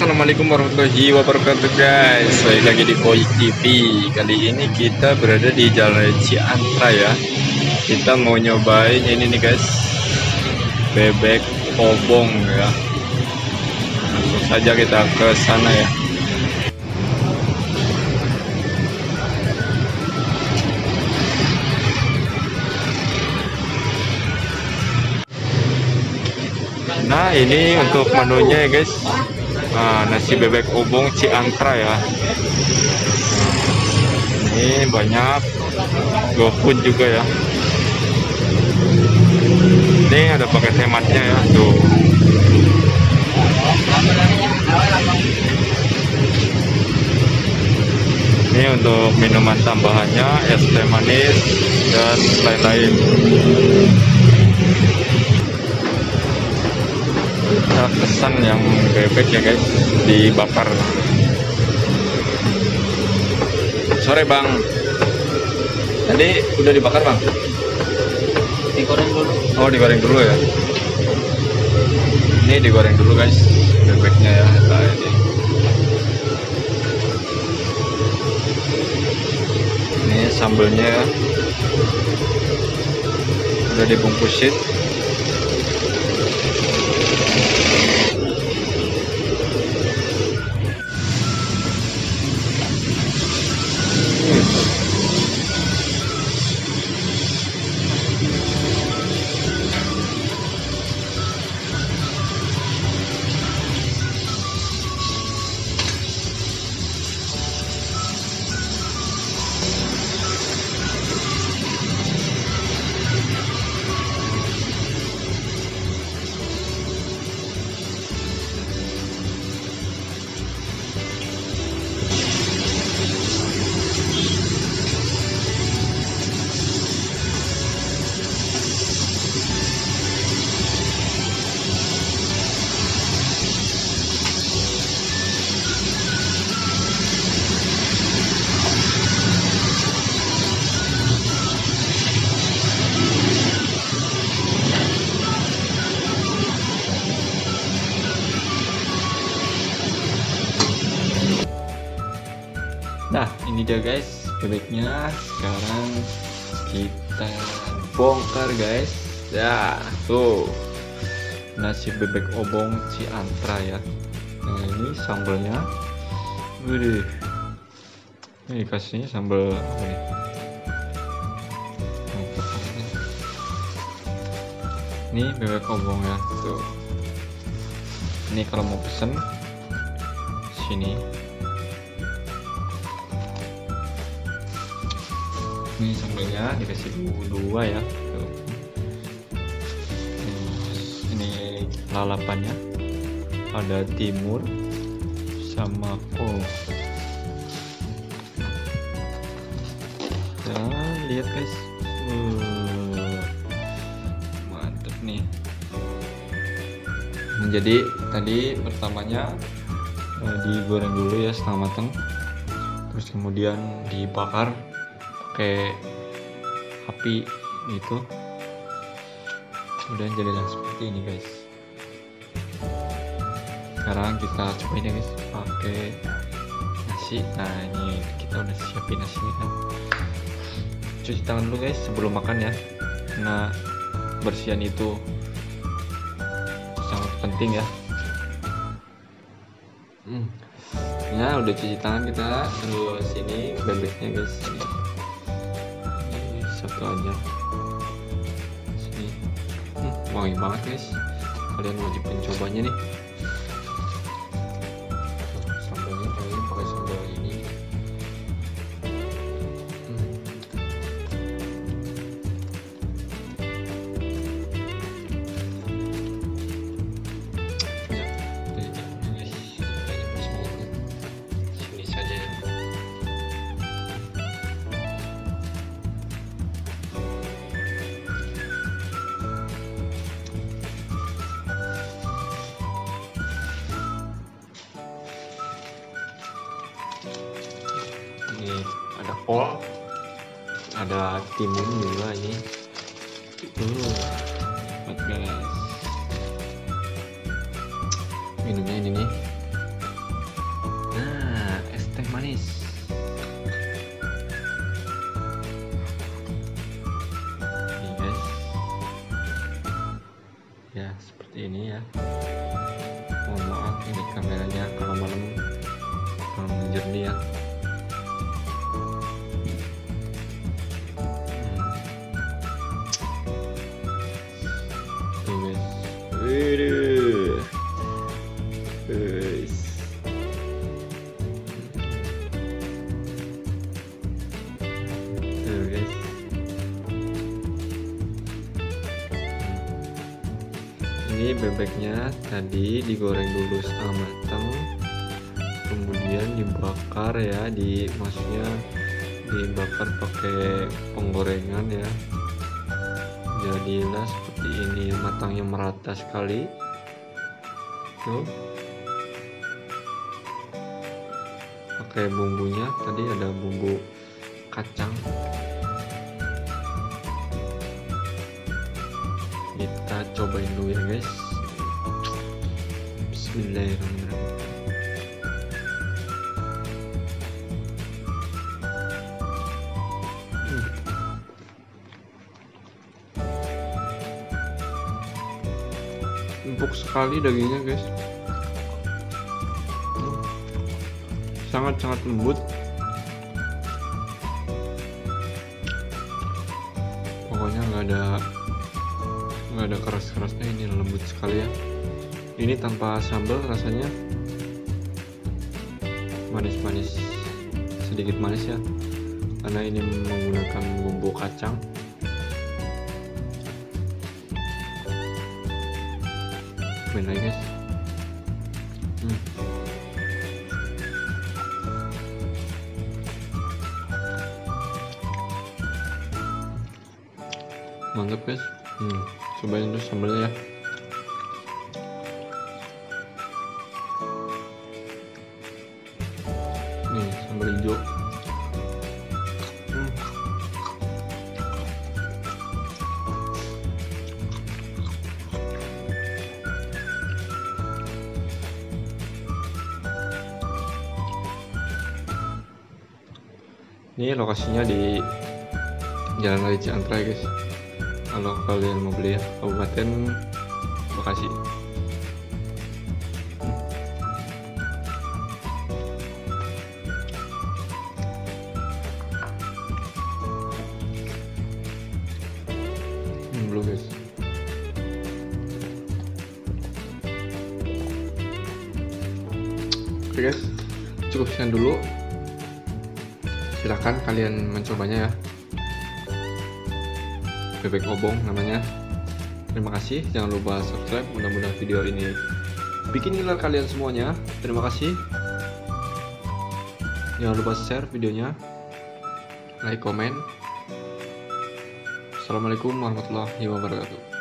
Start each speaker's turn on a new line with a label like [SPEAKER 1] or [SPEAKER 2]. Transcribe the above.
[SPEAKER 1] Assalamualaikum warahmatullahi wabarakatuh guys. Balik lagi di Koik TV. Kali ini kita berada di Jalan Ciantra ya. Kita mau nyobain ini nih guys, bebek obong ya. Langsung saja kita ke sana ya. Nah ini untuk menunya ya guys. Nasi bebek obong Ciantra ya. Ini banyak GoFood juga ya. Ini ada paket hematnya ya tuh. Ini untuk minuman tambahannya, es teh manis dan lain-lain. Kita pesan yang bebek ya guys, dibakar. Sore bang, tadi udah dibakar bang?
[SPEAKER 2] Digoreng dulu.
[SPEAKER 1] Oh digoreng dulu ya. Ini digoreng dulu guys bebeknya ya. Nah, ini sambelnya ya, udah dibungkusin. Nah ini dia guys bebeknya. Sekarang kita bongkar guys. Ya tuh nasi bebek obong Ciantra ya. Nah ini sambelnya. Waduh, ini dikasihnya sambal apa nih? Ini bebek obong ya tuh. Ini kalau mau pesen sini. Ini sambelnya dikasih dua ya tuh. Ini lalapannya ada timur sama ya, lihat guys, mantep nih. Jadi tadi pertamanya digoreng dulu ya setengah matang, terus kemudian dibakar pakai api gitu, kemudian jadilah seperti ini guys. Sekarang kita cobain ya guys pakai nasi. Nah ini kita udah siapin nasinya kan. Cuci tangan dulu guys sebelum makan ya, karena bersihan itu sangat penting ya. Ya udah cuci tangan kita. Terus ini bebeknya guys, ini satu aja sini. Wangi banget guys, kalian wajib mencobanya nih. Sambalnya kalian pakai sambal ini. Sini saja ya. Ini ada kol, ada timun juga ini. Guys, minumnya ini nih. guys. Nih guys, ya seperti ini ya. Mohon maaf ini kameranya kalau malam kurang jernih ya. Tuh guys, guys. Tuh guys. Ini bebeknya tadi digoreng dulu setengah matang, kemudian dibakar ya, maksudnya dibakar pakai penggorengan ya. Jadilah seperti ini, matangnya merata sekali. Tuh. Pakai bumbunya tadi ada bumbu kacang. Kita cobain dulu ya guys. Bismillahirrahmanirrahim. Empuk sekali dagingnya guys. Sangat-sangat lembut. Pokoknya nggak ada keras-kerasnya, ini lembut sekali ya. Ini tanpa sambal rasanya manis-manis, sedikit manis ya, karena ini menggunakan bumbu kacang. Main lagi guys. Mantap guys. Cobain dulu sambalnya ya. Nih sambal hijau. Ini lokasinya di Jalan Raya Ciantra guys. Kalau kalian mau beli ya, Kabupaten Bekasi. Belum guys. Oke guys, cukup sekian dulu. Silahkan kalian mencobanya ya. Bebek obong namanya. Terima kasih, jangan lupa subscribe. Mudah-mudahan video ini bikin ngiler kalian semuanya. Terima kasih. Jangan lupa share videonya, like, komen. Assalamualaikum warahmatullahi wabarakatuh.